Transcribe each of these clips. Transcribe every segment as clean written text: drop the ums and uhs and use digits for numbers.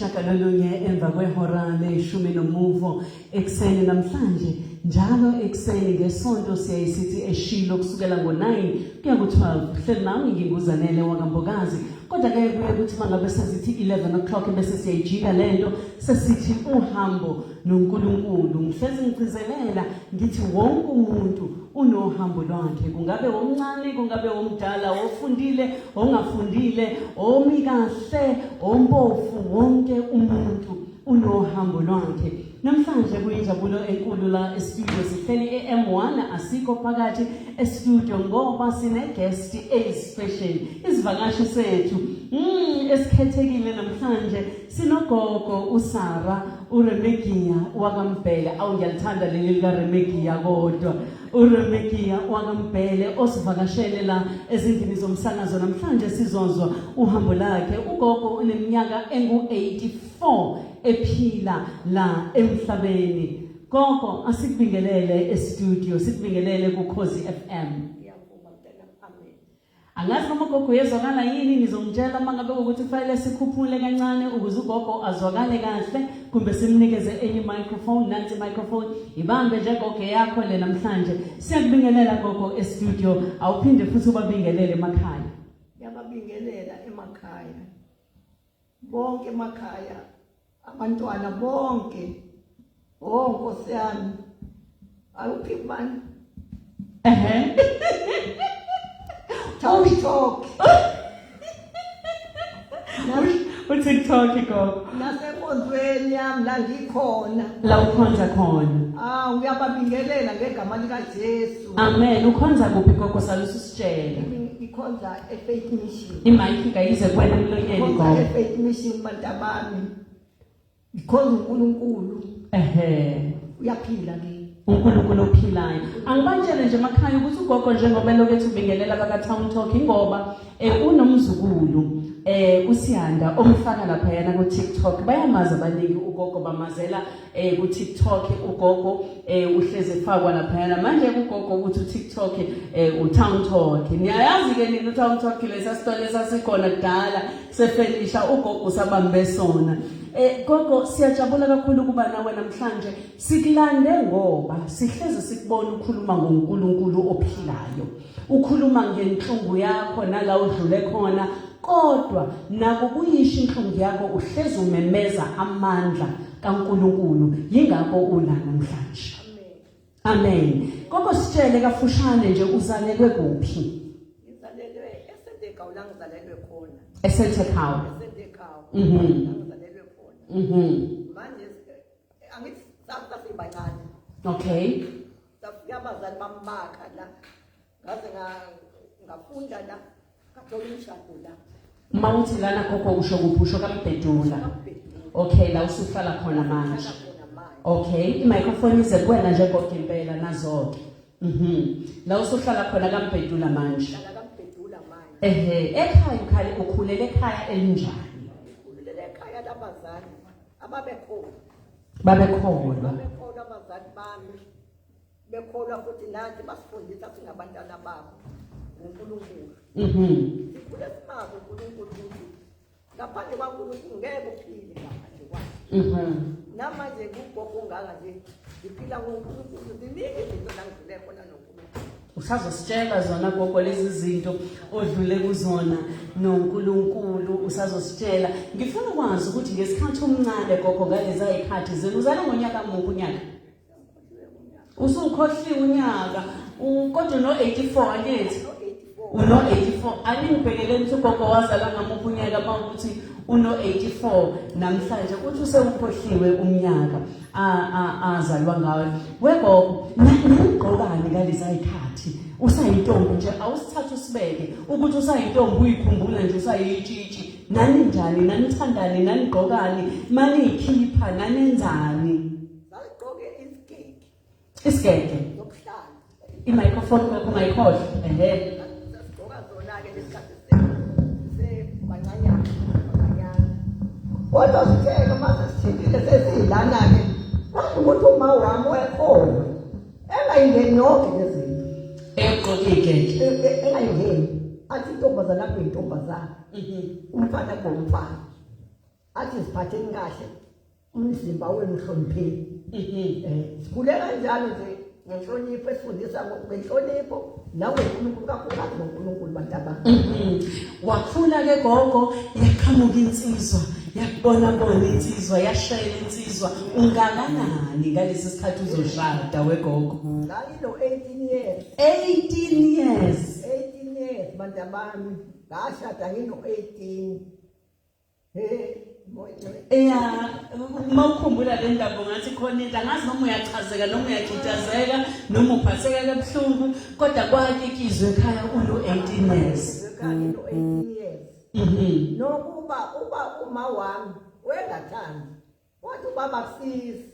Shakalolunye emva kwehora leshumi nomuvo ekseni namhlanje njalo ekseni ngesonto siyayisithi eshilo kusukela ngo9 kuya ku12 hleli nami nginguzanele wakambokazi kodwa ke kuye kuthi mangabe sesithi 11 o'clock bese siyayijika lento sesithi uhambo noNkulunkulu ngihlezi ngicizelela ngithi wonke umuntu unohambo lwakhe kungabe omncane kungabe omdala ofundile ongafundile omi kahle ompofu wonke umuntu unohambo lwakhe namhlanje kuyinjabulo enkulu la estudio sihleli eM1 asikho phakathi estudio ngoba sine guest special isivakashi sethu esikhethekile namhlanje sinogogo uSara uRemegia wakaMbhele awungiyalithanda leli lika Remegia kodwa uRemegia wakaMbhele osivakashele la ezindlini zomsakazo namhlanje sizozwa uhambo lakhe ugogo uneminyaka engu84 ephila la emhlabeni gogo asikubingelele estudio sikubingelele kuKhosi FM angazi noma gogo yezwakala yini nizongitshela mangabe ukuthi kufanele sikhuphule kancane ukuze ugogo azwakale kahle kumbe simnikeze enye microphone nansi microphone ibambe nje gogo yakho le namhlanje siyakubingelela gogo estudio awuphinde futhi ubabingelele emakhaya yababingelela emakhaya bonke emakhaya abantwana bonke Nkosi yami awuphimani TikTok uTikTok gogo nasenkondweni yami la ngikhona la ukhonza khona uyababingelela ngegama lika Jesu amen ukhonza kuphi gogo salusi sitshela ikhonza eFaith Mission imic kayize kwena emlonyeni gogo eFaith Mission bantabami ikhonza uNkulunkulu uyaphila ke uNkulunkulu ophilayo angibanjele nje emakhaya ukuthi ugogo njengoba lokethu ubingelela baka Town Talk ngoba unomzukulu uSiyanda omfaka lapha yana ku TikTok bayamaza abaningi ugogo bamazela ku TikTok ugogo uhleze efakwa lapha yana manje ugogo ukuthi uTikTok uTown Talk niyayazi ke nini uTown Talk lesa sitole sasikhona kudala sefelisha ugogo sabambe sona gogo siyajabula kakhulu kuba nawe namhlanje sikulande ngoba sihleze sikubona ukukhuluma ngoNkulunkulu ophilayo ukhuluma ngenhlungu yakho nala udlule khona kodwa nako kuyisho inhlungu yakho uhleze umemeza amandla kaNkulunkulu yingakho una namhlanje amen gogo sitshele kafushane nje uzalelwe kuphi ngizalelwe eSentekawu la ngizalelwe khona eSentekawu manje angithi sabancane okay safika abazali bambaka la ngaze ngafunda la kathola umshado la mawuthi lana gogo usho kuphi kaMbhedula okay la usuhlala khona manje okay imicrophone ize kuwena nje gogo impela nazonke la usuhlala khona kaMbhedula manje ekhaya ukhali ukhulele ekhaya elinjani ekhaya labazali babekhona abazali bami bekholwa futhi nathi basifundisa singabantwana babo uNkulunkulu sikhule simazi uNkulunkulu ukuthi ngaphandle kwaNkulunkulu ngeke uphile ngaphandle kwakhe namanje kugogo ongaka nje ngiphila ngoNkulunkulu ziningi izinto langidlule khona noNkulunkulu usazositshela zona gogo lezi zinto odlule kuzona noNkulunkulu usazositshela ngifuna ukwazi ukuthi ngesikhathi omncane gogo ngalezi ayikhathi zenu uzala ngonyaka muphi unyaka usukhohliwe unyaka kodwa no84 angithi uno84 aningibhekeleni ukuthi gogo wazala ngamuphi unyaka mawukuthi uno84 namhlanje uthi usewukhohliwe umnyaka azalwa ngawe wegogo ningqokani ngalezi ayikhathi usayintombi nje awusithatha usibeke ukuthi usayintombi uyikhumbula nje usayitshitshi nani njani nanithandani nanigqokani mani ikhipha nanenzani isigege yokuhlala imicrophone gogo ungayikhohle sigqoka zona ke lesikhathi sebancanyana kodwa sitheke mase sithile sesilana ke ukuthi uma wami wekhona engayingeni yonke lezinto egqoke igege engayingeni athi intombazana kuyintombazana umfana ngomfana athi siphatheni kahle umzimba wenu uhlonipheni. Sikhule kanjalo nje ngenhlonipho esifundisa ngenhlonipho nangoNkulunkulu kakhulukazi ngoNkulunkulu bantu abami. Wakhula ke gogo yaqhamuka insizwa yakubona insizwa yashayela insizwa ungakanani ngalesi sikhathi uzoshada wegogo? Ngayilo 18 years. 18 years. 18 years bantu abami ngashada ngino 18. Mawukhumbula le ndaba ngathi khona into angazi noma uyachazeka noma uyajitazeka noma uphatheka kabuhlungu kodwa kwakikizwe ekhaya ulo 18 years. Ngakho 18 years. Nokuba uma wami wengathandi wathi ubaba kusisi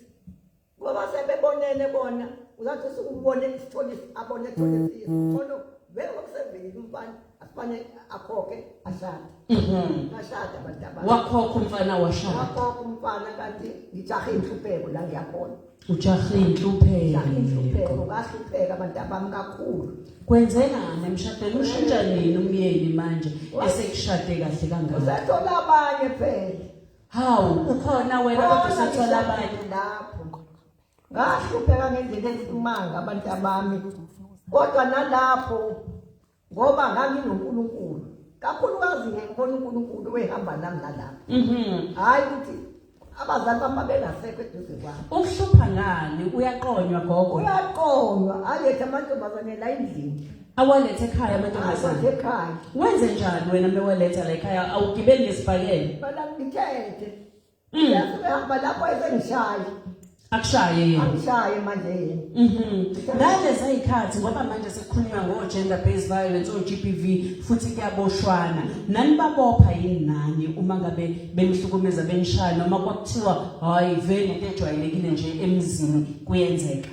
ngoba sebebonene bona uzathi usukubone isitholisi abone isitholisi khona vele ngokuseveli umfana asifane akhokhe ashada. Ngashada abantu abami. Wakhokha umfana washada. Wakhokha umfana kanti ngijahe inhlupheko la ngiyakhona. Ujahe inhlupheko. Ngahlupheka abantu abami kakhulu. Kwenzekani emshadweni ushintsha nini umyeni manje esekushade kahle kangaka? Usathola abanye phela. Hawu ukhona wena kodwa usathola abanye lapho. Ngahlupheka ngendlela esimanga abantu abami. Kodwa nalapho ngoba nganginoNkulunkulu kakhulukazi ngekho uNkulunkulu wehamba nami nalapho. Hayi ukuthi abazali bami bengasekho eduze kwami. Ukuhlupha ngani uyaqonywa gogo? Uyaqonywa alethe amantombazane la endlini. Awalethe ekhaya amantombazane. Ekhaya. Wenze njani wena mewaletha la ekhaya awugibeli ngesibhakela? Bala ngithethe. Uyahamba lapho esengishaya. Akushaye yena. Akushaye manje yena. Ngalezi izikhathi ngoba manje sekukhulunywa ngo-gender based violence o-GBV futhi kuyaboshwana. Nani babopha yini nani uma ngabe benihlukumeza benishaya noma kwakuthiwa hayi vele into ejwayelekile nje emzini kuyenzeka?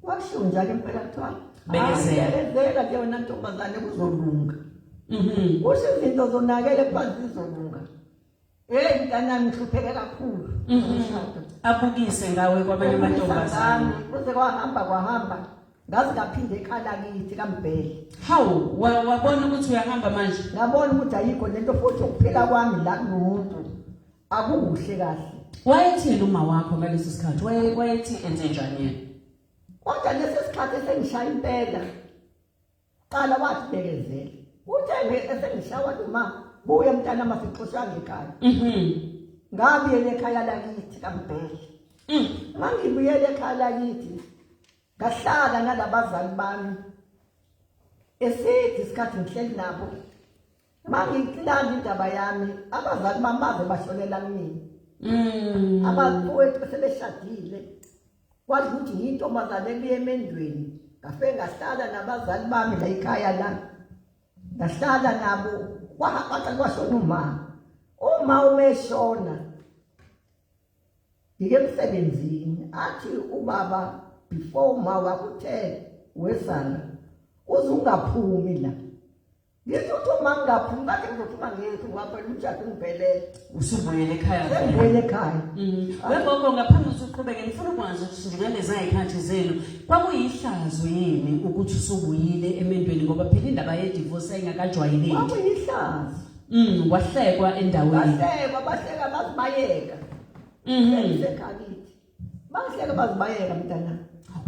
Wakusho njalo impela kuthiwa bekezela ke wena ntombazane kuzolunga. Kusho izinto zonakele phansi zizolunga. Mntanami ngihlupheke kakhulu. Abukise ngawe kwabanye amantombazane. Kuze kwahamba ngazi ngaphinde ekhaya lakithi kaMbhele. Hawu wabona ukuthi uyahamba manje? Ngabona ukuthi ayikho lento futhi ukuphila kwami la kumuntu akukuhle kahle. Wayethini uma wakho ngalesi sikhathi? Wayethi enze njani yena? Kodwa lesi sikhathi esengishaya impela qala wathi bekezela. Uthe esengishaya uma buya mntana masixoshanga ekhaya. Ngabuyela ekhaya lakithi kaMbhele. Mangibuyela ekhaya lakithi ngahlala nalabazali bami. Esithi isikhathi ngihleli nabo. Mangilanda indaba yami abazali bami baze basholela kimi. Abafowethu sebeshadile. Kwathi ukuthi yintombazane ebuye emendweni. Ngafike ngahlala nabazali bami la ekhaya la. Ngahlala nabo kwashona uma umeshona ngike emsebenzini athi ubaba before uma wakuthe wesana uzungaphumi la. Ngithi uma ngingaphumi kade ngizophuma ngethu ngapha umthatha ngibhelele. Usubuyele ekhaya. Ngibuyele ekhaya. Wegogo ngaphambi usuqhubeke ngifuna ukwazi ukuthi ngalezi izikhathi zenu kwakuyihlazo yini ukuthi usubuyile emendweni ngoba phela indaba ye divorce ayingakajwayeleki. Kwakuyihlazo. Wahlekwa endaweni. Bahleka bazibayeka. Ekhalithi. Bahleka bazibayeka mntana.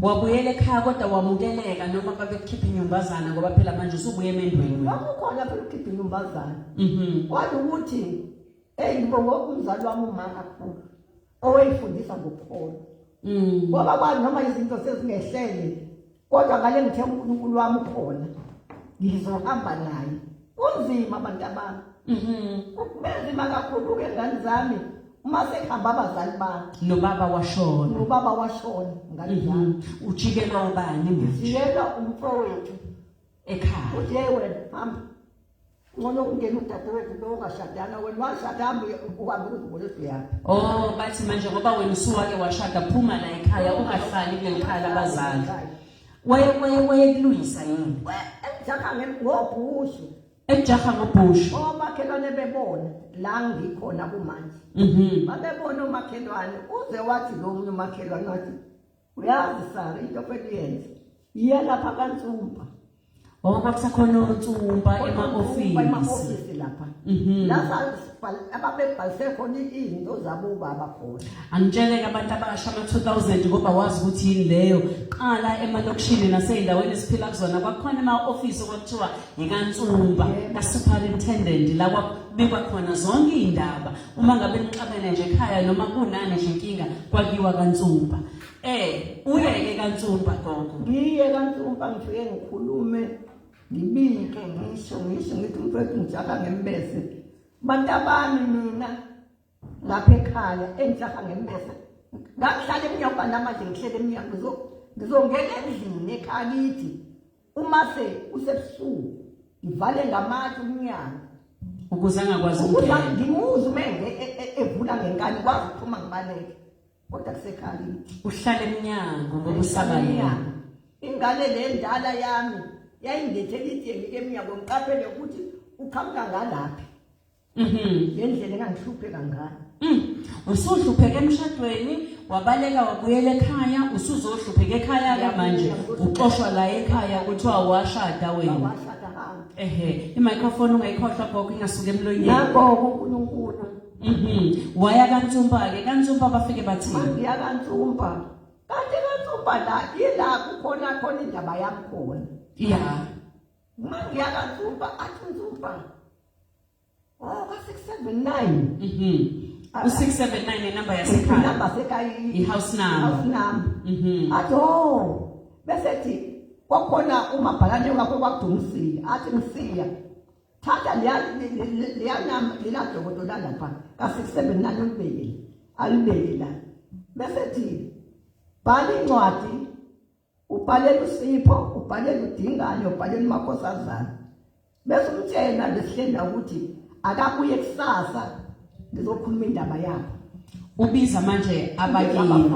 Wabuyela ekhaya kodwa wamukeleka noma babekukhipha inyumbazana ngoba phela manje usubuye emendweni. Kwakukhona phela ukukhipha inyumbazana. Kwathi ukuthi ngibonga umzali wami uma kakhulu owayifundisa ngokukhona. Ngoba kwathi noma izinto sezingehlele kodwa ngale ngithe uNkulunkulu wami ukhona ngizohamba naye. Kunzima abantu abami. Kubenzima kakhulu ke ngani zami uma sekuhamba abazali bami. Nobaba washona. Nobaba washona ngani zami. Ujikelwa ubani manje? Ujikelwa umfowethu ekhaya. Uthi wena hamba. Ngono ungena udadewethu lo ongashadana wena washada hamba uhambe uzibonise yaphi. Bathi manje ngoba wena usuwake washada phuma la ekhaya ungahlali kule ekhaya labazali. Wayekulungisa yini? Ejaha ngobhushu. Ejaha ngobhushu. Omakhelwane bebona la ngikhona kumanje. Babebona umakhelwane uze wathi lo munye umakhelwane wathi uyazi Sara into okuyenza. Iya lapha kaNtsumba. Kwakusakhona uNtsumba ema-office. Ema-office lapha. La ababebhalise khona izinto zabo ubaba khona. Angitshele abantu abasha ama-2000 ngoba wazi ukuthi yini leyo. Qala emalokishini nasey'ndaweni esiphila kuzona kwakukhona ama-ofisi okwakuthiwa yikaNtsumba ka-superintendent la kwakubikwa khona zonke iy'ndaba. Uma ngabe nixabene nje ekhaya noma kunani nje inkinga kwakiwa kaNtsumba. Uye-ke kaNtsumba gogo. Ngiye kaNtsumba ngifike ngikhulume ngibike ngisho ngithi mfethu ngijaka ngembese. Bantabami mina lapha ekhaya engijaka ngembese. Ngakuhlala eminyaka namanje ngihlele eminyaka ngizongena endlini ekhaya kithi. Uma usebusuku ngivale ngamatshe umnyango. Ukuze angakwazi ukungena. Ngimuze uma evula ngenkani kwazi ukuphuma ngibaleke. Kodwa kusekhaya kithi. Uhlala emnyango ngoba usaba yena. Ingane le ndala yami yayingethela ithenge eminyango ngiqaphele ukuthi uqhamuka ngalaphi. Ngendlela engangihluphe kangaka. Usuhlupheke emshadweni wabaleka wabuyela ekhaya usuzohlupheka ekhaya manje uxoshwa la ekhaya kuthiwa washada wena. Washada hamba. I-microphone ungayikhohlwa gogo ingasuka emlonyeni. Nako uNkulunkulu. Waya kaNtsumba-ke kaNtsumba bafike bathini? Ngiya kaNtsumba. Kanti kaNtsumba la yila kukhona indaba yami khona. Yeah. Mangiya kaNtsumba athi Ntsumba. Ka-679. U679 inamba yasekhaya. Inamba yasekhaya. I-house number. House number. Athi bese thi kwakhona umabhalane wakho kwaDumisile athi ngisiya. Thatha leya namba lena dokotola lapha ka679 ulibekile. Alibekile la. Bese thi bhala incwadi ubhalela uSipho, ubhalela uDingane, ubhalela uMakhosazana. Bese umtshela lesihlenda ukuthi akabuye kusasa ngizokhuluma indaba yakho. Ubiza manje abakini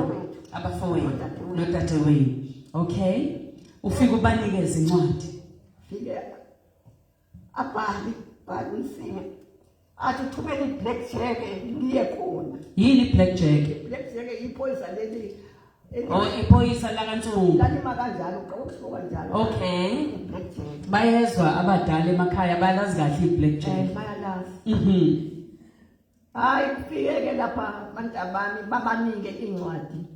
abafowenu nodadewenu. Okay. Ufika ubanikeza incwadi. Fike abhali uNsime. Athi thumela i-black jack ngiye khona. Yini black jack? Black jack iphoyisa leli. Iphoyisa la kaNtsumba. Lalima kanjalo ukuhluka njalo. Okay. Black jack. Bayezwa abadala emakhaya balazi kahle i-black jack. Bayalazi. Hayi kufike lapha bantabami babanike incwadi.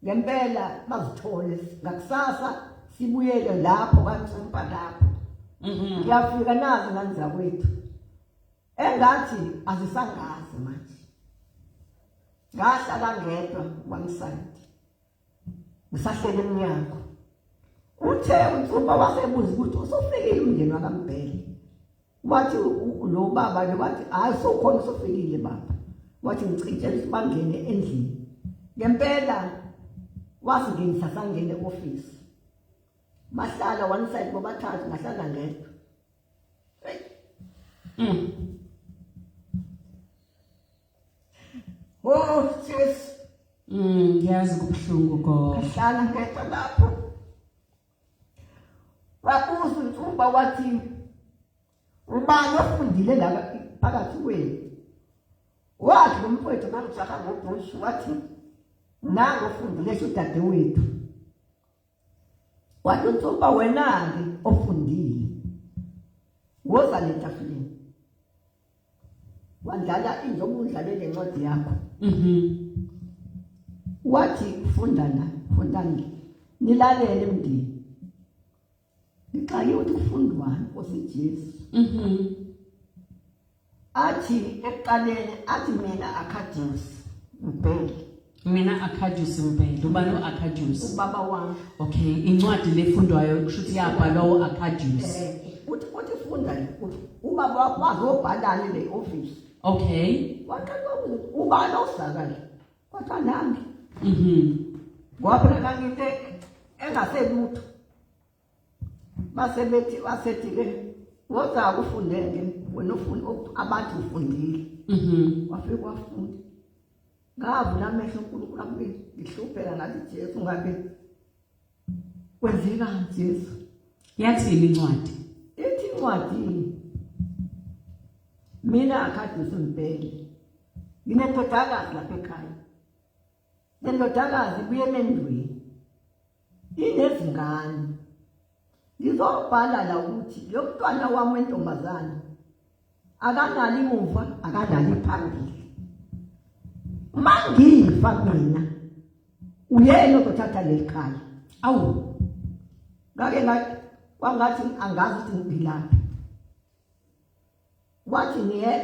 Ngempela bazithole ngakusasa sibuyele lapho kaNtsumba lapho. Ngiyafika nazi ngani kwethu. Engathi azisangazi manje. Ngahlala ngedwa kwaMsandi. Ngisahlela eminyango. Uthe uNtsumba wasebuza ukuthi usofikile umndeni wakaMbhele. Wathi lo baba lo wathi hayi sokhona sofikile baba. Wathi ngicitshela ukuthi bangene endlini. Ngempela wasingenisa sangene e-office. Bahlala one side bobathathu ngahlala ngedwa. Sis. Ngiyazi kubuhlungu gogo. Ngahlala ngedwa lapho. Wabuza uNtsumba wathi ubani ofundile la phakathi kwenu? Wathi lo mfowethu bamjaha ngobush wathi nangu ofundile udadewethu. Wathi uNtsumba wena-ke ofundile. Woza letafuleni. Wandlala injoba udlalele incwadi yakho. Wathi fundani nilalele mndeni. Ngiqale ukuthi kufundwani osiJesu. Athi ekuqaleni athi mina Arcadius Mbhele. Mina Arcadius Mbhele. Ubani uArcadius? Ubaba wami. Okay, incwadi lefundwayo kusho ukuthi yabhalwa uArcadius. Uthi funda ubaba wakho wazobhalana le office. Okay. Waqala ukuthi ubani osakala. Kodwa nami. Ngoba kangithi engaselutho. Basethi ke woza kufundeke wena ufunda abantu ufundile. Wafika wafunda. Ngavula amehlo uNkulunkulu ambe ngihlupheka ngathi Jesu ngabe kwenzeka Jesu. Yathini incwadi? Ithi incwadi mina Arcadius Mbhele nginendodakazi lapha ekhaya. Le ndodakazi ibuye emendweni. Inezingane. Ngizobhala la ukuthi lo mntwana wami wentombazana akanali muva akanali phambili. Mangifa mina uyena othatha lekhaya. Awu. Ngake kwangathi angazi ukuthi ngilaphi. Wathi niye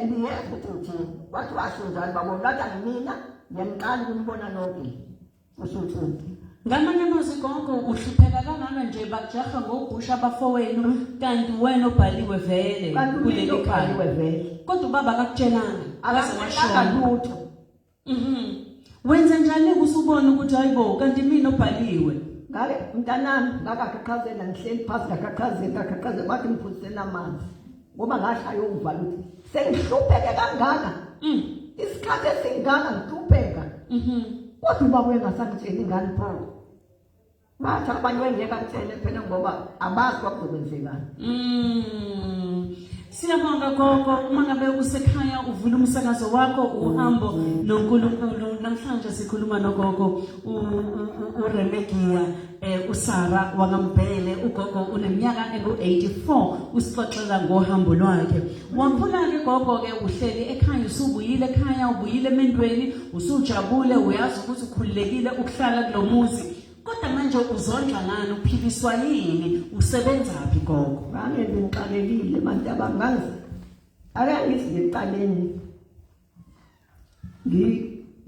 ukuthi wathi washo babo lata mina ngiyamqala ukumbona lonke. Usuthi ngamanye amazwi gogo uhlupheka kangaka nje bajaha ngogusha abafowenu kanti wena obhaliwe vele kuleli khaya vele. Kodwa ubaba akakutshelanga akasashaka lutho. Wenza njani usubona ukuthi hayibo kanti mina obhaliwe? Ngale mntanami ngakaqhaqhazela ngihleli phansi ngaqhaqhazela bathi ngiphuzisela amanzi ngoba ngashaya uvala ukuthi sengihlupheke kangaka. Isikhathi esingaka ngihlupheka. Kodwa ubaba engasangitsheli ingane pho. Bathi abanye wengeke angitshele phela ngoba abazi kwakuzokwenzekani. Siyabonga gogo uma ngabe usekhaya uvula umsakazo wakho uhambo noNkulunkulu. Namhlanje sikhuluma nogogo uRemekia uSara waNgambhele. Ugogo uneminyaka engu-84 usixoxela ngohambo lwakhe. Waphula ke gogo ke uhleli ekhaya usubuyile ekhaya ubuyile emendweni usujabule uyazi ukuthi ukhululekile ukuhlala kulomuzi. Kodwa manje uzondla ngani uphiliswa yini usebenzaphi gogo? Ngange ngixakekile manje abangazi. Ake ngithi ngiqaleni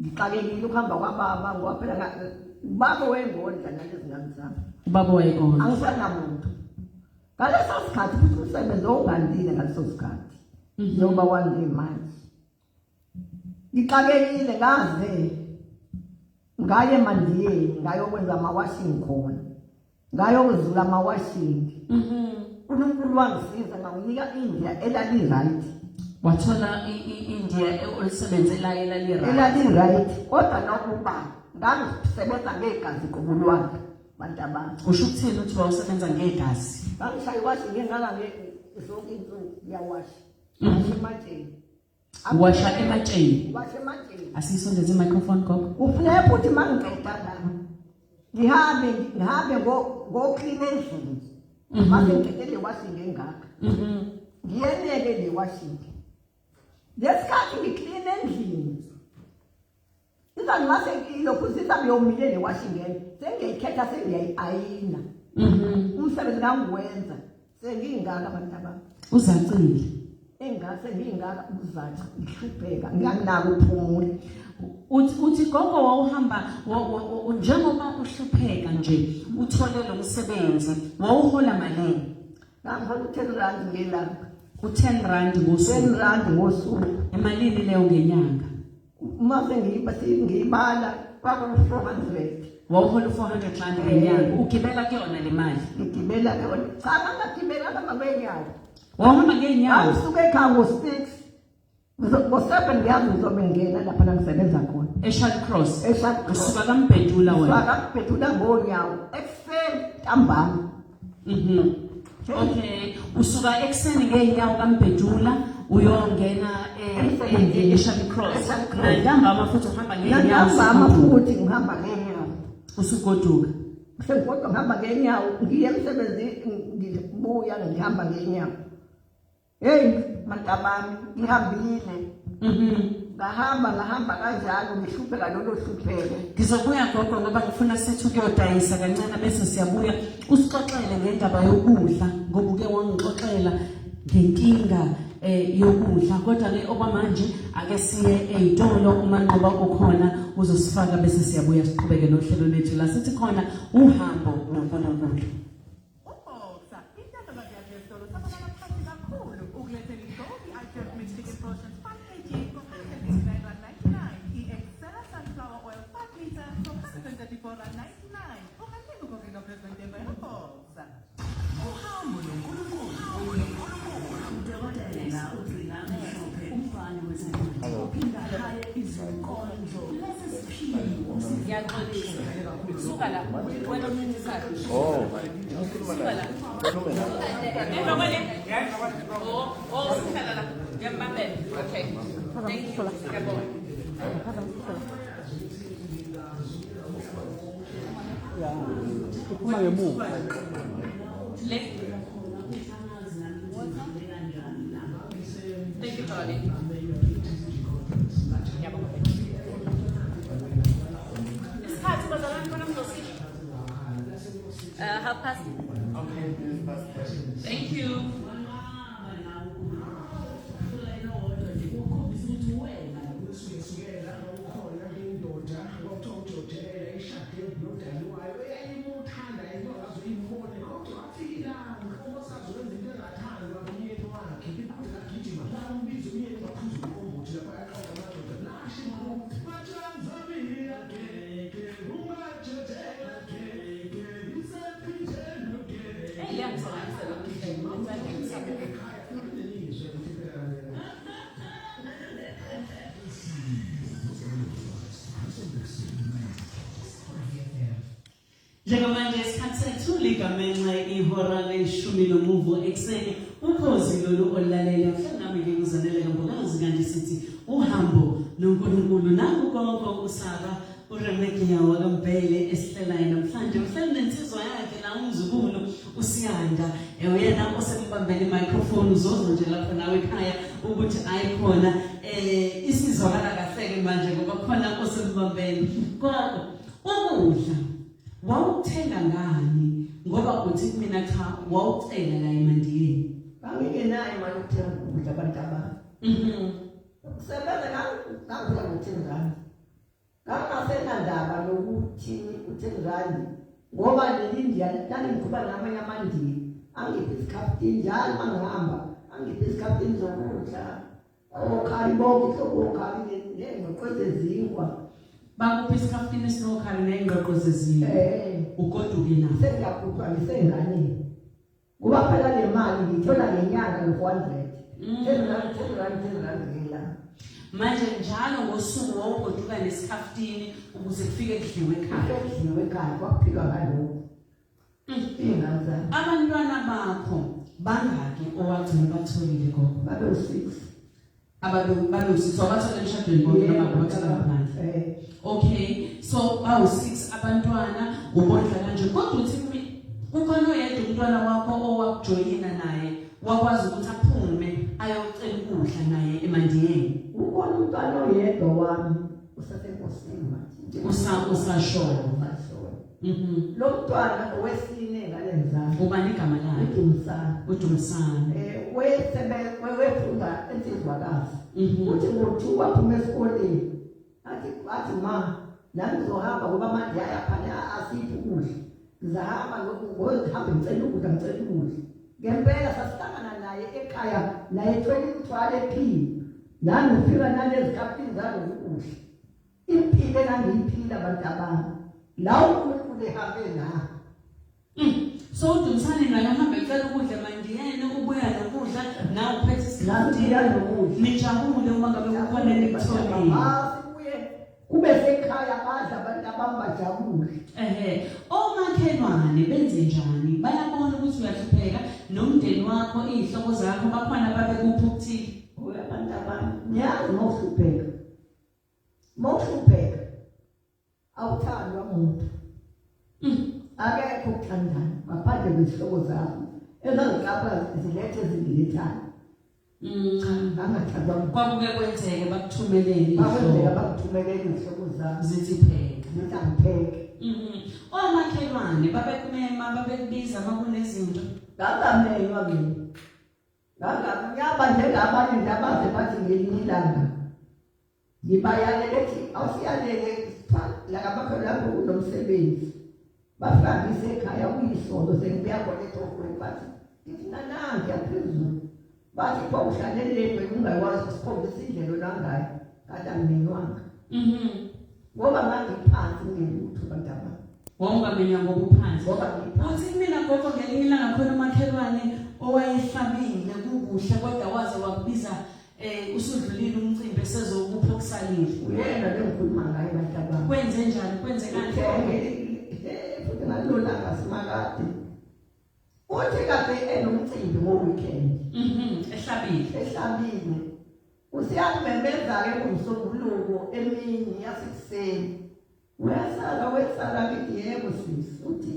ngixakekile ukuhamba kwababa ngoba phela baba wengondla nalezi ngane zami. Ubaba wayegondla. Angisanamuntu. Ngaleso sikhathi futhi umsebenzi ongandile ngaleso sikhathi. Njengoba wandile manje. Ngixakekile ngaze ngaye mandiyeni ngayokwenza amawashing khona. Ngayokuzula amawashing. uNkulunkulu wangisiza nganginika India elali right. Wathola iIndia olisebenzelayo elali right. Kodwa nokuba ngangisebenza ngegazi kubulwane bantu abantu. Usho ukuthini uthi wawusebenza ngegazi? Ngishaya iwashi ngengaka zonke insuku ngiyawasha. Ematsheni. Washa ematsheni. Washa ematsheni. Asisondeze i-microphone gogo. Kufuneka ukuthi mangiqeda la ngihambe go clean endlini. Mase ngicele washi ngengaka. Ngiyeneke le washing. Lesikhathi ngiclean endlini. Izangimase ilokhu sisabiyomile le washing ngene. Sengiyikhetha sengiyayina. Umsebenzi ngangiwenza. Sengingaka abantu abami. Uzacile. Engase ngingaka uzathi ngihlupheka nginganako ukuphumula. Uthi gogo wawuhamba njengoba uhlupheka nje uthole lo msebenzi wawuhola malini? Ngihola u10 ngelanga. U10 ngosuku. 10 ngosuku. Emalini leyo ngenyanga? Mase ngiyibala kwaku400. Wawuhola u400 ngenyanga. Ugibela kuyona le mali? Ngigibela kuyona. Cha ngagibela ngamanyalo. Wahamba ngeenyawo? Ngisuke ekhaya ngo6. Ngo7 ngiyazi ngizobe ngena lapha ngisebenza khona. eShard Cross. Usuka kaMbedula wena? Usuka kaMbedula ngonyawo. Ekuseni ntambama. Okay. Usuka ekuseni ngeenyawo kaMbedula uyongena eShard Cross. Ntambama futhi uhamba ngeenyawo? Ntambama futhi ngihamba ngeenyawo. Usugoduka? Sengigoduka ngihamba ngeenyawo. Ngiye emsebenzini ngibuya ngihamba ngeenyawo. Hey mantabami ngihambile. Ngahamba kanjalo ngihlupheka lolo hlupheke. Ngizobuya gogo ngoba ngifuna sethu kuyodayisa kancane bese siyabuya usixoxele ngendaba yokudla ngoba uke wangixoxela ngenkinga yokudla kodwa ke okwamanje ake siye ezitolo umanqoba okhona uzosifaka bese siyabuya siqhubeke nohlelo lethu la sithi khona uhambo noNkulunkulu. Suka la wena umncintisana. Suka la. Suka la. Ngiyambambela. Okay. Thank you. Uma ngemuva. Thank you. past. Okay, Thank you. Njengamanje isikhathi sethu ligamenxe ihora leshumi nomuvo ekseni ukhozi lolu olulalela mhlawumbe nami ngikuzanele kambokazi kanti sithi uhambo noNkulunkulu nangu konke usaba uRemekia wakambhele esihlelayo namhlanje mhlawumbe nensizwa yakhe la umzukulu uSiyanda uyena osembambele imicrophone uzozo nje lapho nawe ekhaya ukuthi ayikhona isizwakala kahle manje ngoba khona osembambele kodwa ukudla wawuthenga ngani ngoba uthi mina cha wawucela la eMandiyeni Angikenayo imali yokuthenga ukudla abantu abanye. Kusebenza ngangifuna ukuthengana. Ngangasenandaba lokuthi uthengani ngoba lelindiya lalingikuba namanye amandiya angiphi isikhaftini njalo mangihamba angiphi isikhaftini zokudla okhali bonke sokukhali nengqoqo ezingwa bakuphi isikhaftini esinokhali nengqoqo zezimo ugoduke na sengiyakhutshwa ngisengane kuba phela le mali ngithola ngenyanga ngo100 10 rand manje njalo ngosuku wawugoduka nesikhaftini ukuze kufike kudliwe ekhaya kwaphilwa ngalokho abantwana bakho bangaki owagcina batholile gogo babe6 abathola emshadweni bonke ababathola ngaphandle okay so bawu6 abantwana ubondla kanje kodwa uthi ukhona oyedwa umntwana wakho owakujoyina naye wakwazi ukuthi aphume ayocela ukudla naye eMandiyeni ubona umntwana oyedwa wami usasenkosini manje usashona lo mntwana owesine ngalenzana ubani igama lakhe uDumisana wefunda ensizwakazi uthi ngo2 waphuma esikoleni athi ma nami ngizohamba ngoba manje ayaphana asiphi ukudla ngizahamba ngohambe ngicela ukudla ngempela sasihlangana naye ekhaya naye ethwele imithwalo ephini nami ngifika nalezikhaphini zalo ukudla impilo engangiyiphila abantu abami la uNkulunkulu ehambe nayo so uDumisane naye uhambe ecela ukudla eMandiyeni ubuya nokudla nawe uphethe isikhathi nijabule uma ngabe kukhona nekutholile kube sekhaya badla abantu abambajabule omakhelwane benze njani bayabona ukuthi uyahlupheka nomndeni wakho izihlobo zakho bakhona babe kuphi ukuthini abantu abami ngiyazi mawuhlupheka awuthandwa umuntu akekho ukuthandana ngaphandle kwezihlobo zakho ezazikapha zilethe zingilethana angathandwa kwakuke kwenzeke bakuthumelele izihlobo zabo zithi pheka ngipheke omakhelwane babekumema babekubiza makunezinto ngangamenywa mina nganganyaba njengabanye nje abaze bathi ngelinye ilanga ngibayalele ethi awusiyalele la kamakhelwane kunomsebenzi bafambise ekhaya kuyisonto sengibuya khona ethofweni bathi ngifuna nange yaphezulu bathi kwawuhlalelelwe ungakwazi usikhombisa indlela olangayo kade angimenywanga ngoba ngangiphansi ngelutho bantu abami wawungamenya ngokuphansi uthi mina gogo ngelinye ilanga khona umakhelwane owayehlabile kukuhle kodwa waze wakubiza usudlulile umcimbi esezokupha okusalile uyena lengikhuluma ngayo bantu abami kwenze njani kwenzekani futhi ngalolanga simakade uthi kade enomcimbi ngo-weekend ehlabile usiyamemeza-ke ngomsombuluko emini yasekuseni uyasala wesala ngithi yebo sisi uthi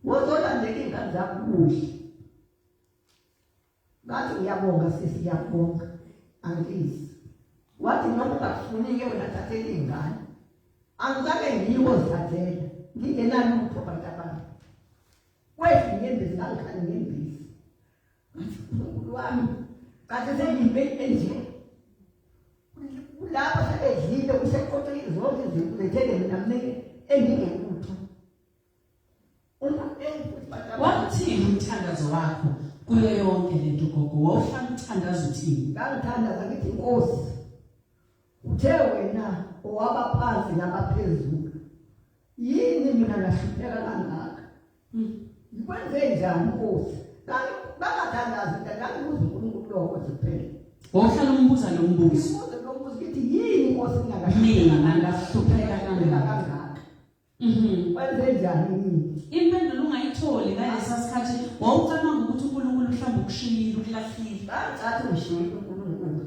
wozolandela iy'ngane zakho kuhle ngathi ngiyabonga sisi ngiyabonga angizi wathi noma ungakufuni-ke wena thathela iy'ngane angizake ngiyikozithathela ngingenalutho bantu abami kwezinyembezi ngangikhali ngembezi uNkulunkulu wami kade sengimbe enje lapha sedlile kuseqoqile zonke izinto lethele mina mnike engingekutho wathini umthandazo wakho kuyo yonke lento gogo wawuhlala uthandaza uthini ngangithandaza ngithi Nkosi uthe wena owabaphansi nabaphezulu yini mina ngahlupheka kangaka ngikwenze njani Nkosi bangathandazi ngibuza uNkulunkulu lo kuphela wawuhlala umbuza lo mbuzo ngithi yini Nkosi mina ngahlupheka kangaka kwenze njani mina impendulo ungayitholi ngalesa sikhathi wawucabanga ukuthi uNkulunkulu mhlawumbe ukushiyile ukulahlile ngathi ngishiyile uNkulunkulu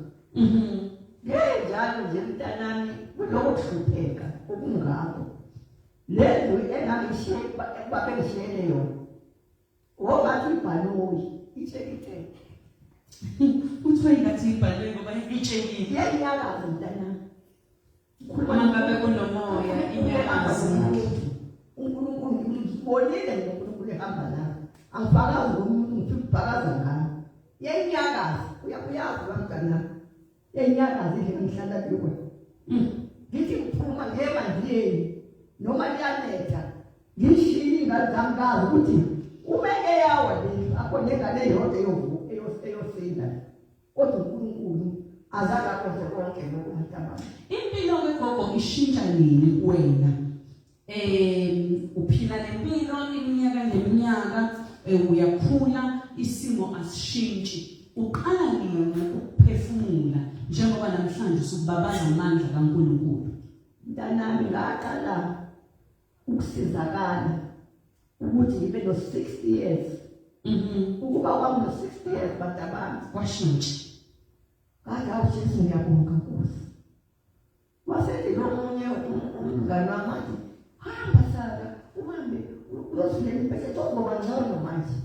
njalo nje mntanami kuloko kuhlupheka okungako lento engangishiye babengishiyele yona wobathi ibhanoyi itshekithe uthiwe ngathi ibhanoyi ngoba itshekile yanyakaza mntanami mangabe kunomoya inyakaza uNkulunkulu ngibonile ngoNkulunkulu ehamba nawe angifakazi ngomuntu ngithi ubhakaza ngayo yenyakaza uyakuyazi bamntana yenyakaza nje ngihlala kuwe ngithi ngiphuma ngemandleni noma liyanetha ngishili ngazamkazi ukuthi uma eyawa le akone ngale yonke eyosinda kodwa uNkulunkulu azakakwenze konke lokho mntana impilo ke gogo ishintsha nini wena uphila lempilo iminyaka neminyaka uyakhula isimo asishintshi uqala nini ukuphefumula njengoba namhlanje usubabaza amandla kaNkulunkulu mntanami ngaqala ukusizakala ukuthi ngibe no 60 years ukuba kwami no 60 years bantabami kwashintsha kade awuJesu ngiyabonga Nkosi wasethi nomunye umngane wami hamba saka uhambe uzosile impeke ngoba ngcono manje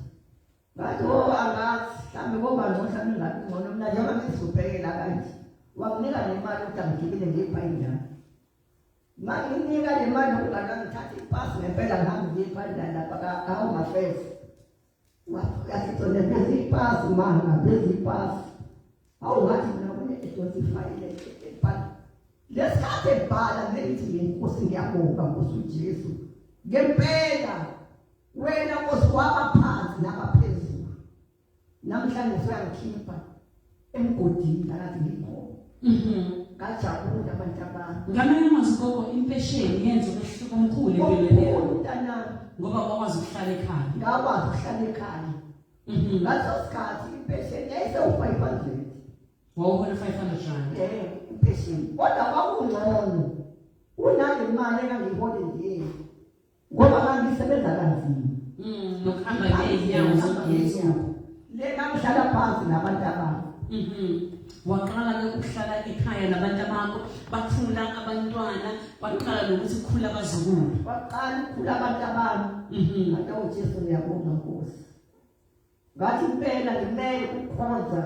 ngathi angazi mhlambe ngoba ngcono ngathi ngcono mina njengoba ngizobhekela kanje wakunika nemali ukuthi angigibele ngephandle manginika le mali ukugana ngithatha ipasi ngempela ngihambe ngephandle lapha kawo mafesi wasithole phezulu ipasi manga phezulu ipasi awungathi mina kune-25 ephandle lesikhathi ebhala ngithi ngenkosi ngiyabonga Nkosi uJesu ngempela wena Nkosi wabaphansi nabaphezulu namhlanje soyangikhipha emgodini ngathi ngikhona ngajabula abantu abantu ngamanye amazwi gogo impesheni yenza umehluko omkhulu empilweni yakho mntanami ngoba wakwazi ukuhlala ekhaya ngakwazi ukuhlala ekhaya ngaso sikhathi impesheni yayisewu-500 wawuhola 500 rand impesheni kodwa kwakungcono unale mali engangiyihole nje ngoba ngangisebenza kanzima nokuhamba ngey'nyawo zogezuko le ngangihlala phansi nabantu abantu waqala ke ukuhlala ekhaya nabantu bakho bakhula abantwana waqala nokuthi kukhula abazukulu waqala ukukhula abantu abantu ngathi uJesu ngiyabonga Nkosi ngathi impela ngimele ukukhonza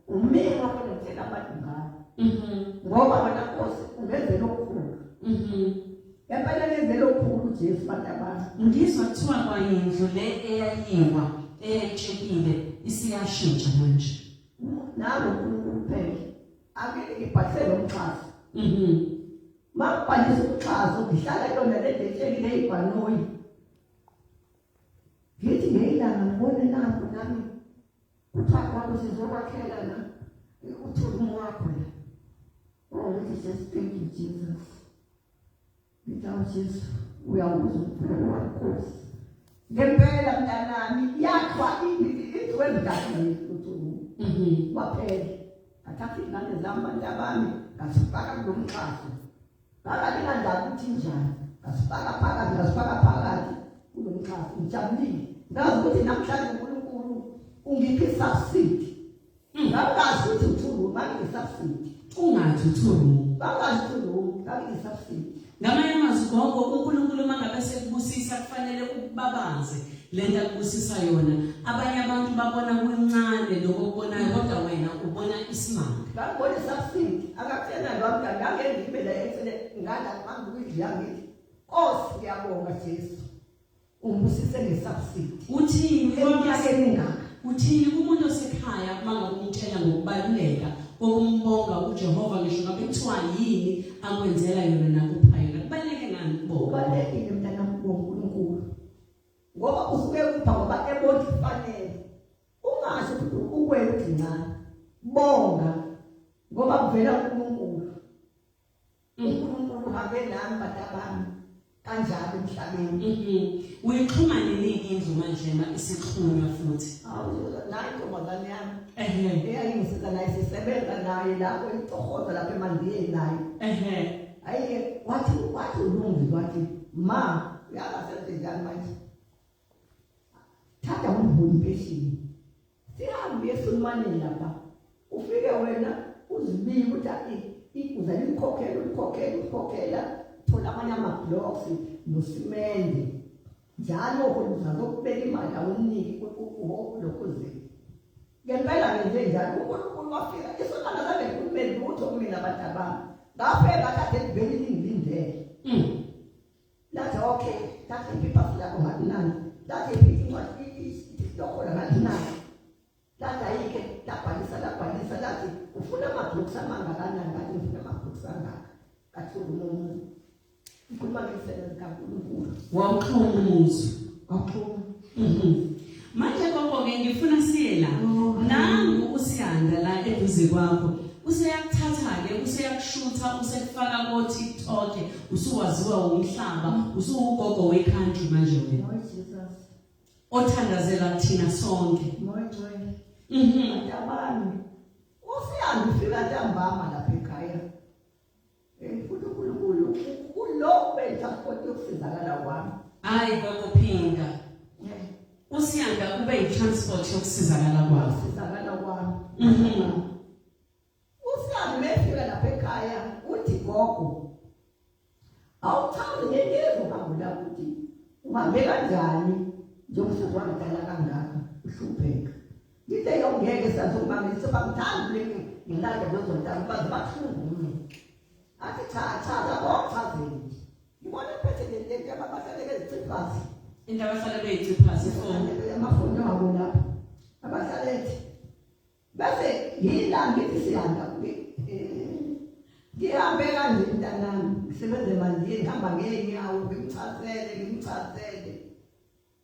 umina okwenzela abantu ngabo ngoba wena Nkosi ungenzela okukhulu empela ngenzela okukhulu uJesu abantu abantu ngizwa kuthiwa kwayindlu le eyayiwa eyayitshekile isiyashintsha manje nalo uNkulunkulu phela akeke ngibhalisele umxhaso makubhalisa umxhaso ngihlala yona le detsheli leyibhanoyi ngithi ngeyilanga ngibone nakho nami kuthiwa kwakho sizokwakhela la uthurumu wakho la ngithi just thank you Jesus ngithi Jesu uyawuza umphelo waNkosi ngempela mntanami yakhwa iwenzayo waphela athatha ingane zami abantu abami ngasifaka kulo mxhaso ngakalinandaba ukuthi njani ngasifaka phakathi kulo mxhaso ngijabulile ngazi ukuthi namhlanje uNkulunkulu ungiphi isubsidi ngazi ukuthi uthulu mangi-subsidi ungathi uthulu bangazi uthulu ngangi-subsidi ngamanye amazwi gogo uNkulunkulu mangabe sekubusisa kufanele ukubabaze lento akubusisa yona abanye abantu babona kuncane lokho okubonayo kodwa wena ubona isimanga ngabona isubsidi akakuthena lwami ngangengibe la eksele ngala manje ukudla ngithi Nkosi ngiyabonga Jesu ungibusise ngesubsidy Uthini eminyakeni engaka uthini kumuntu osekhaya mangakumtshela ngokubaluleka kokumbonga uJehova ngisho ngabe kuthiwa yini akwenzela yona nakuphayo kubaluleke ngani kubonga kubalulekile mntana uNkulunkulu ngoba usuke kupha ngoba ebona kufanele ungasho ukuthi ukwela uDingane bonga ngoba kuvela uNkulunkulu uNkulunkulu habe nami batabami kanjalo emhlabeni uyixhumane nezindlu manje isixhunywa futhi nayo intombazane yami eyayingisiza naye sisebenza naye lapho eTohoza lapho eMandiyeni naye ayiye wathi ulungi wathi ma uyabasebenza njani manje thatha umholi impesheni sihambe eSulumane lapha ufike wena uzibike ukuthi ukukhokhela thola amanye ama-blocks nosimende njalo uzazokubeka imali awumniki lokho zini ngempela ngenze njalo uNkulunkulu wafika isonto zange ngikhulume lutho kumina abantu abami ngafika kade ngivele ngilindele lathi okay thatha iphepha lakho ngalinani lathi incwadi isihlokhola ngalinani lathi ayike labhalisa lathi ufuna ama-blocks amangakanani ngathi ngifuna ama-blocks angaka kathi unomuntu ukhuluma ngezisebenzi kaNkulunkulu wawuxhuma umuzi manje konke ngifuna siye la nangu usiyanda la eduze kwakho useyakuthatha-ke useyakushutha usekufaka ko-TikTok usuwaziwa umhlaba usuwugogo we-country manje wena othandazela thina sonke abami usiyanda ufika ntambama lapha ekhaya futhi uNkulunkulu kulokho betransport yokusizakala kwami hayi kwakuphinga usiyanda kube i-transport yokusizakala kwakho usizakala kwami usiyanda mefika lapha ekhaya uthi gogo awuchazi ngenezo ngabula ukuthi uhambe kanjani njengomsuku wangidala kangaka uhlupheka ngithe yongeke sazongibambisa bangithandi ngilande kwezontanga baze bahlungume athi cha abawakuchazeli ngibona phethe lento abahleleke eziciphazi into abahlala beyiciphazi amafoni wabo lapha abahlalethi bese yila ngithi siyanda ngihambe kanje mntanami ngisebenze eMandiyeni ngihamba ngeenyawo ngimchazele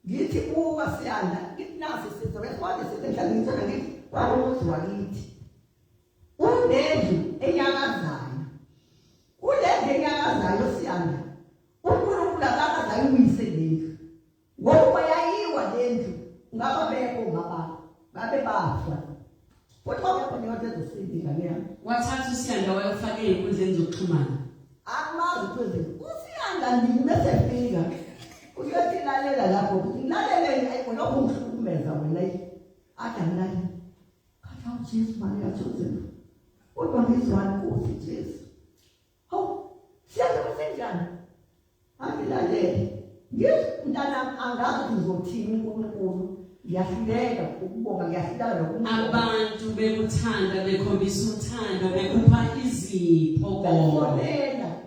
ngithi buka siyanda ngithi nasi sizwe besibone sithi endlaleni ngithona ngithi kwamuzi wakithi unendlu enyakazayo kulendlu enyakazayo siyanda uNkulunkulu akakazayo uyise lendlu ngoba yayiwa lendlu ngababekho ngabe bafa futhi kwakho newathi ezosindika leyo wathatha usiyanda wayofaka ey'nkundleni zokuxhumana amazi ukuthi usiyanda ndini bese fika uyothi lalela lapho ngilalele ayikho ngihlukumeza wena athi angilali khatha uJesu Maria Joseph kodwa ngizwani Nkosi Jesu hawu siyanda senjani angilalele ngizintana angazi ngizothini uNkulunkulu ngiyahluleka ukubonga ngiyahluleka nokumbonga abantu bekuthanda bekhombisa uthando bekupha izipho kodwa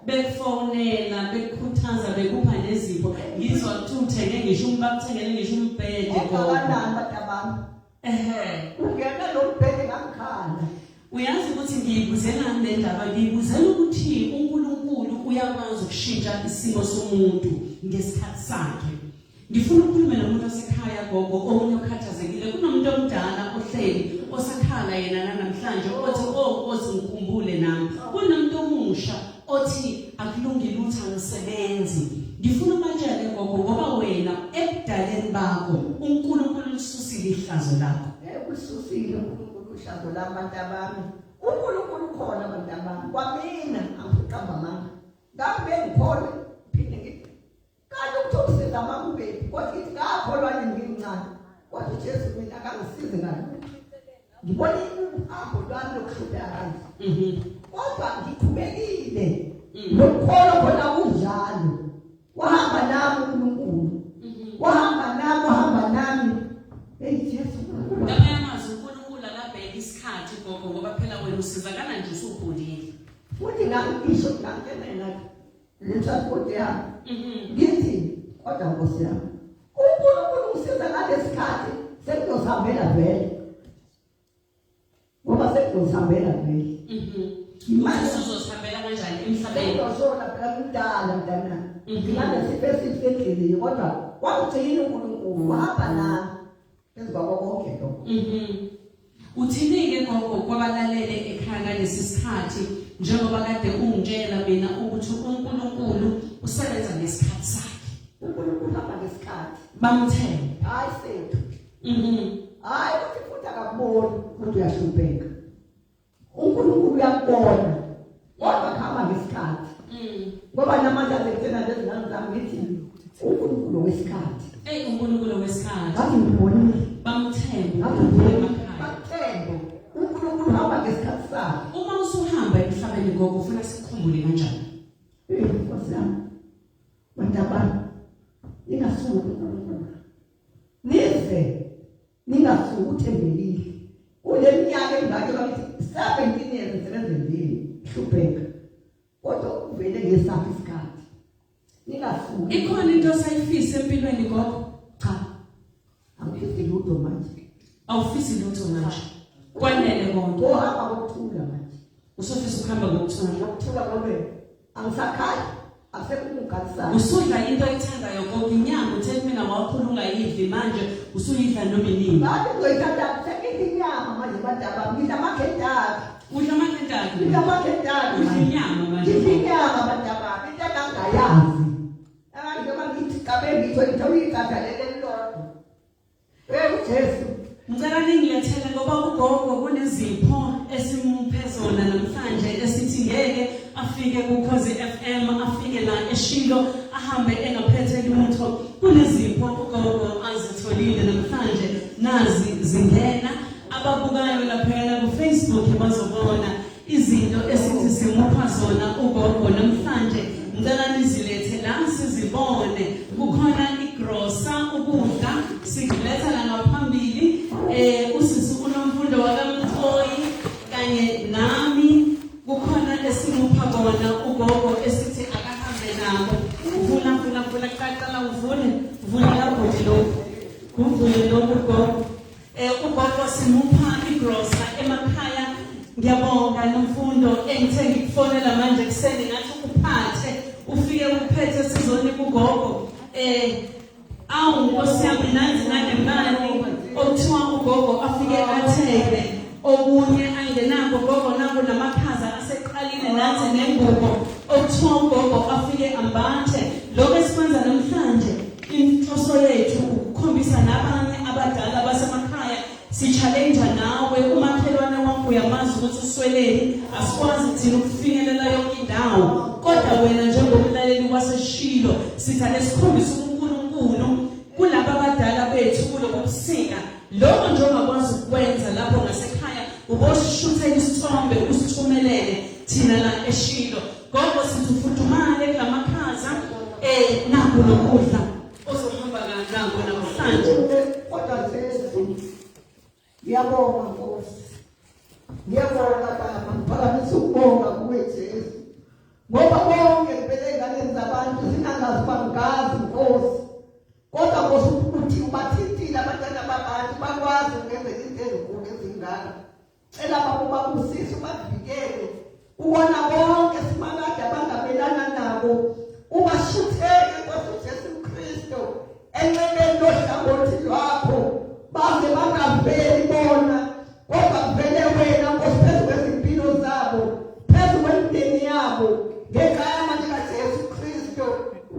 befonela bekukhuthaza bekupha nezipho ngizwa ukuthi uthenge ngisho bakuthengele ngisho umbhede kodwa batabami ungena lo mbhede ngakhala uyazi ukuthi ngiyibuzela le ndaba ngiyibuzela ukuthi uNkulunkulu uyakwazi ukushintsha isimo somuntu ngesikhathi sakhe ngifuna ukukhuluma nomuntu osekhaya gogo omunye okhathazekile kunomuntu omdala ohleli osakhala yena namhlanje othi Nkosi ngikhumbule nami kunomuntu omusha othi akulungile ukuthi angisebenzi ngifuna ubatshele gogo ngoba wena ebudaleni bakho uNkulunkulu ususile ihlazo lakho ususile uNkulunkulu ihlazo labantu abami uNkulunkulu khona abantu abami kwamina angiqamba amanga ngabe ngikhona phinde ngithi kanti ukuthobisela amakubephi kodwa ithi ngakholwa ngimncane kodwa uJesu mina akangisize ngalo ngibona uhambo lwami lokuhlupheka kanje kodwa ngiqhubekile nokukhona khona kunjalo wahamba nami uNkulunkulu wahamba nami Jesu ngiyamazi uNkulunkulu akabheka isikhathi gogo ngoba phela wena usizakala nje usukhulile futhi ngisho ngangena letransport yami ngithi kodwa Nkosi yami ungisiza nalesikhathi sekuzosihambela vele. Ngoba sekuzosihambela vele. Imali sizosihambela kanjani emhlabeni? Ngizoshola phela kudala mntana. Ngilanda sifesi endleleni kodwa kwakugcina uNkulunkulu wahamba nami. Emva konke lokho. Uthini-ke gogo kwabalalele ekhaya ngalesi sikhathi njengoba kade ungitshela mina ukuthi uNkulunkulu usebenza ngesikhathi sakhe. uNkulunkulu hamba ngesikhathi. Bamthembe. Hayi sethu. Hayi ukuthi futhi akakuboni ukuthi uyahlupheka. uNkulunkulu uyakubona. Kodwa kuhamba ngesikhathi. Ngoba namanje azekutshena lezi ngane zami ngithi uNkulunkulu wesikhathi. uNkulunkulu wesikhathi. Ngathi ngibonile. Bamthembe. Bathembe. uNkulunkulu hamba ngesikhathi sakhe. Uma usuhamba emhlabeni gogo ufuna sikukhumbule kanjani? Nkosi yami. Bantabami. Ningasuki uNkulunkulu. Nize. Ningasuki uthembekile. Kule minyaka engake bakithi 17 years ngisebenzile hlupheka. Kodwa uvele ngesakhe isikhathi. Ningasuki. Ikhona into osayifisa empilweni gogo? Cha. Angifisi lutho manje. Awufisi lutho manje. Kwanele konke. Ohamba kokuthula manje. Usufisa ukuhamba ngokuthula. Ngokuthula ngobe angisakhali. Asekungukalisana. Usudla into oyithandayo gogo inyama uthe mina wakhulu ungayidli manje usuyidla noma inini. Ngathi ngizoyithanda sekidla inyama manje bantaba ngidla amakhendaki. Udla amakhendaki. Ngidla amakhendaki. Udla inyama manje. Ngidla inyama bantaba into engangayazi. Njengoba ngithi cabe ngitho into uyikhathalele lodwa. Jesu. Ngicela ningilethele ngoba ugogo kunezipho esimuphe zona namhlanje esithi ngeke afike kuKhozi FM afike la eShilo ahambe engaphethe lutho. Kunezipho ugogo azitholile namhlanje nazi zingena ababukayo lapha ku Facebook bazobona izinto esithi simupha zona ugogo namhlanje. Ngicela nizilethe la sizibone. Kukhona igrosa ukudla sikuletha la ngaphambili usisi unomfundo wakaMthoyi kanye nami kukhona esimupha kona ugogo esithi akahambe nabo. Uvula qaqala uvule lapho nje lokho. Uvule lokho ugogo. Ugogo simupha igrosa emakhaya. Ngiyabonga nomfundo engithe ngikufonela manje kuseni ngathi uphathe ufike uphethe sizonika ugogo Nkosi yami nanzi nanemali okuthiwa ugogo afike athele okunye angenako gogo nako namakhaza aseqalile nanzi nengubo okuthiwa ugogo afike ambathe. Lokho esikwenza namhlanje inhloso yethu ukukhombisa nabanye abadala basemakhaya si-challenge nawe umakhelwane wakho uyamazi ukuthi usweleni asikwazi thina ukufinyelela yonke indawo kodwa wena njengomlaleli waseShilo sithale sikhombisa uNkulunkulu kulabo abadala bethu kulobusika lokho nje ongakwazi ukwenza lapho ngasekhaya ubosishuthela isithombe usithumelele thina la eShilo gogo sithi ufudumale kulamakhaza nakho lokudla ozohamba kanako namhlanje kodwa ngiyabonga Nkosi. Ngiyabonga Baba, ngiphakamisa ukubonga kuwe Jesu. Ngoba bonke ngibele ngane zabantu sinangazi bangazi Nkosi. Kodwa Nkosi ukuthi ubathintile abantwana babantu bakwazi ukwenza izinto ezinkulu ezingaka. Cela Baba ubabusise ubavikele. Ubona bonke simakade abangabelana nabo. Ubashuthele Nkosi Jesu Kristu. Enqebeni lohlangothi lwakho. Baze bangaveli bona kodwa kuvele wena Nkosi phezu kwezimpilo zabo phezu kwemindeni yabo ngegama likaJesu Kristu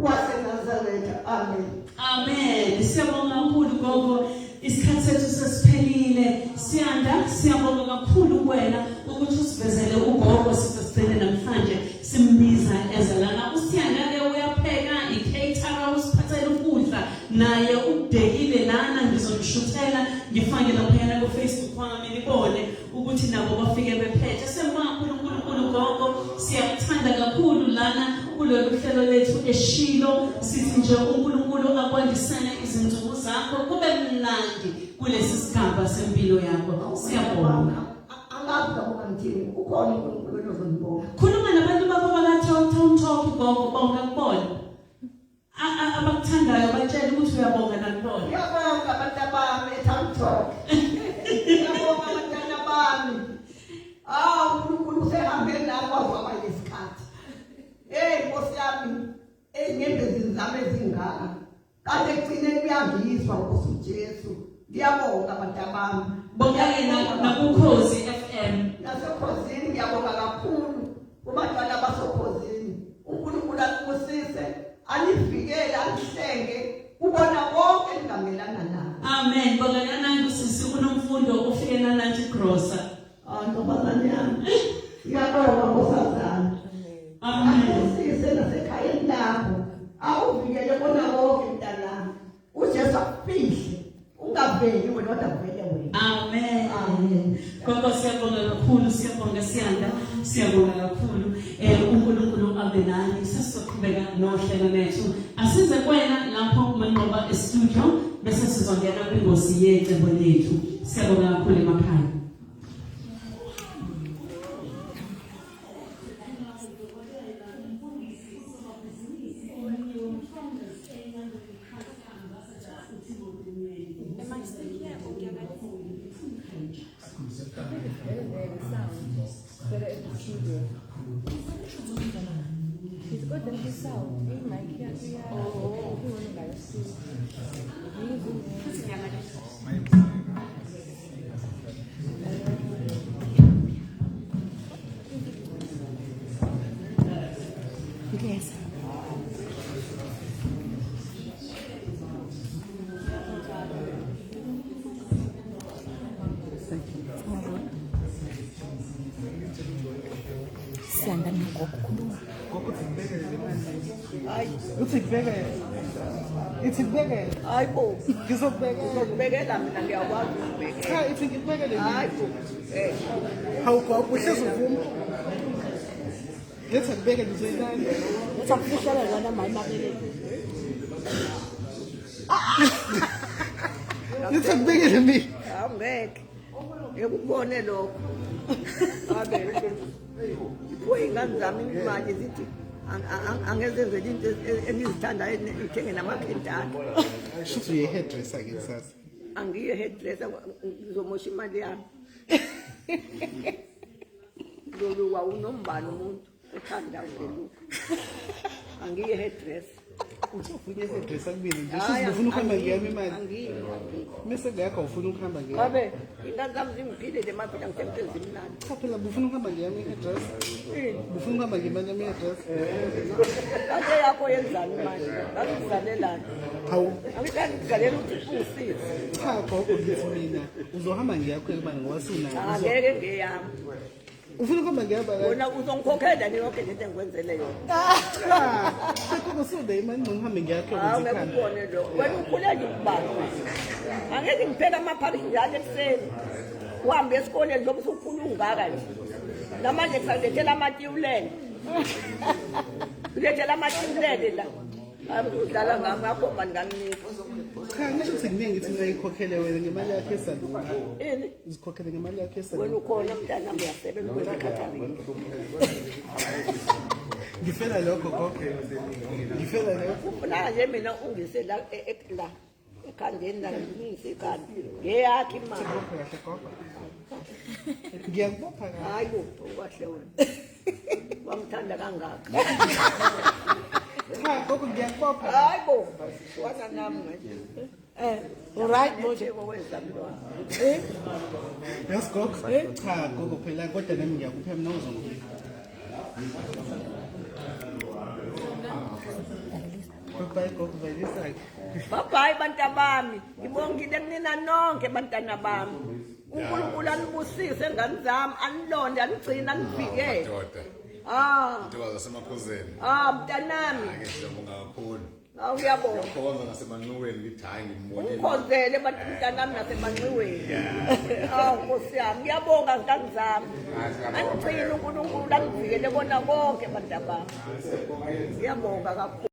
waseNazaretha. Amen. Amen. Siyabonga kakhulu gogo isikhathi sethu sesiphelile siyabonga kakhulu kuwena ukuthi usivezele ugogo sisegcine namhlanje simbiza ezelana usiyangeke uyapheka i-caterer usiphathele ukudla naye ubhekile lana ngizomshuthela ngifake lapha ku Facebook wami nibone ukuthi nabo bafike bephethe sembonga uNkulunkulu gogo siyakuthanda kakhulu lana kulolu hlelo lethu eShilo sithi nje uNkulunkulu akwandisane izinsuku zakho kube mnandi kulesi sigaba sempilo yakho siyabonga. Angazi kabuka ngithini ukhona uNkulunkulu ozonibonga. Khuluma nabantu bakho baka Town Talk gogo bonke kubona abakuthandayo batshela ukuthi uyabonga nakhona. Ngiyabonga bantabami eThamthok. Ngiyabonga bantwana bami. uNkulunkulu usehambe nami kwaba lesikhathi. Nkosi yami, enyembezini zami ezingaka. Kade ekugcineni kuyangizwa Nkosi uJesu. Ngiyabonga bantabami. Bonke nakuKhozi FM. Nasekhosini ngiyabonga kakhulu kubantwana basekhosini. uNkulunkulu akusise, anivikele, anihlenge, ubona konke engamelana nalo. Amen. Bongakanani sisi kunomfundo ofike nanathi Grossa. Ntombazane yami. Ngiyabonga Nkosazana. Amen. Akusise nasekhayeni lakho. Awuvikele kona konke mntanami. uJesu akufihle. Ungaveli wena kodwa vele wena. Amen. Amen. Gogo siyabonga kakhulu, siyabonga siyanda, siyabonga kakhulu. uNkulunkulu abe nani. Sesizoqhubeka nohlelo lethu. Asize kwena lapho manqoba e-studio bese sizongena kwingosi yecebo lethu. Siyabonga kakhulu emakhaya. It's good that you saw. Yes. Siyanda ngokukhuluma. Ithibekele. Hayi bo. Ngizokubekela. Ngizokubekela mina ngiyakwazi ukubekela. Cha, ithi ngikubekele. Hayi bo. Hawuhlezi uvuma. Letha kubekele njenani. Usakufihlele lana mayi mabele. Letha kubekele mina. Awungeke. Ekubone lokho. Ingane zami imali zithi angezenzela into engizithandayo ngithenge namakhentana. Shuthi uye hairdresser ke sasa. Angiye hairdresser ngizomosha imali yami. Loluka unombani umuntu othanda ukuluka. Angiye hairdresser. Uthi ufuna hairdresser kubini nje. Shuthi ufuna ukuhamba ngiyami imali. Angiye. Mase ngakho ufuna ukuhamba ngiyami. Babe, ingane zami zimphilile maphela ngithembe zimnandi. Cha phela ufuna ukuhamba ngiyami hairdresser. Ufuna ukuhamba ngiyami hairdresser. Ake yakho yenzani manje? Ngakuzalelana. Hawu. Angikani kuzalela ukuthi usisi. Cha gogo ngithi mina uzohamba ngiyakho ebani ngoba sunayo. Angeke ngeyami. Ufuna ukuhamba ngiyaba la. Wona uzongikhokhela yonke lento engikwenzele yona. Sekho sude imali ngihambe ngiyakho Hawu ngikhanda. ngekubone lo. Wena ukhulele ukubamba. Angeke ngipheka amaphari njalo ekuseni. Uhambe esikoleni njengoba usukhula ungaka nje. Namanje kusalethela amatiwulele. Ulethela amatiwulele la. Udlala ngami ngakho bani ngamnika. Cha ngisho ukuthi kuningi ngithi ngiyikhokhele wena ngemali yakho esalula. Ini? Uzikhokhele ngemali yakho esalula. Wena ukhona mntana uyasebenza kwezikhathalini. Ngifela lokho gogo. Ngifela lokho. Ufuna nje mina ungise la la ekhandeni la ngise ikhanda. Ngeyakhe imali. Kahle gogo. Ngiyakubopha kahle. Hayi ukahle wena. Wamthanda kangaka. Cha gogo ngiyakubopha. Hayi bo. Wana nami manje. Alright, Moje kokwenza mntwana. Yes gogo. Cha gogo phela kodwa nami ngiyakupha mina uzongipha. Bye gogo bayisa. Bye bantabami. Ngibongile kunina nonke bantwana bami. uNkulunkulu anibusise ngani zami, anilonde, anigcina, anivikele. Ntokazi zasemakhosini. Mntanami. Ake siyabonga kakhulu. Uyabonga. Ngiyabonga ngasemanxiweni ngithi hayi ngimbolile. Ungikhonzele mntanami nasemanxiweni. Nkosi yami, ngiyabonga ngani zami. Anigcina uNkulunkulu, anivikele kona konke bantabami. Ngiyabonga kakhulu.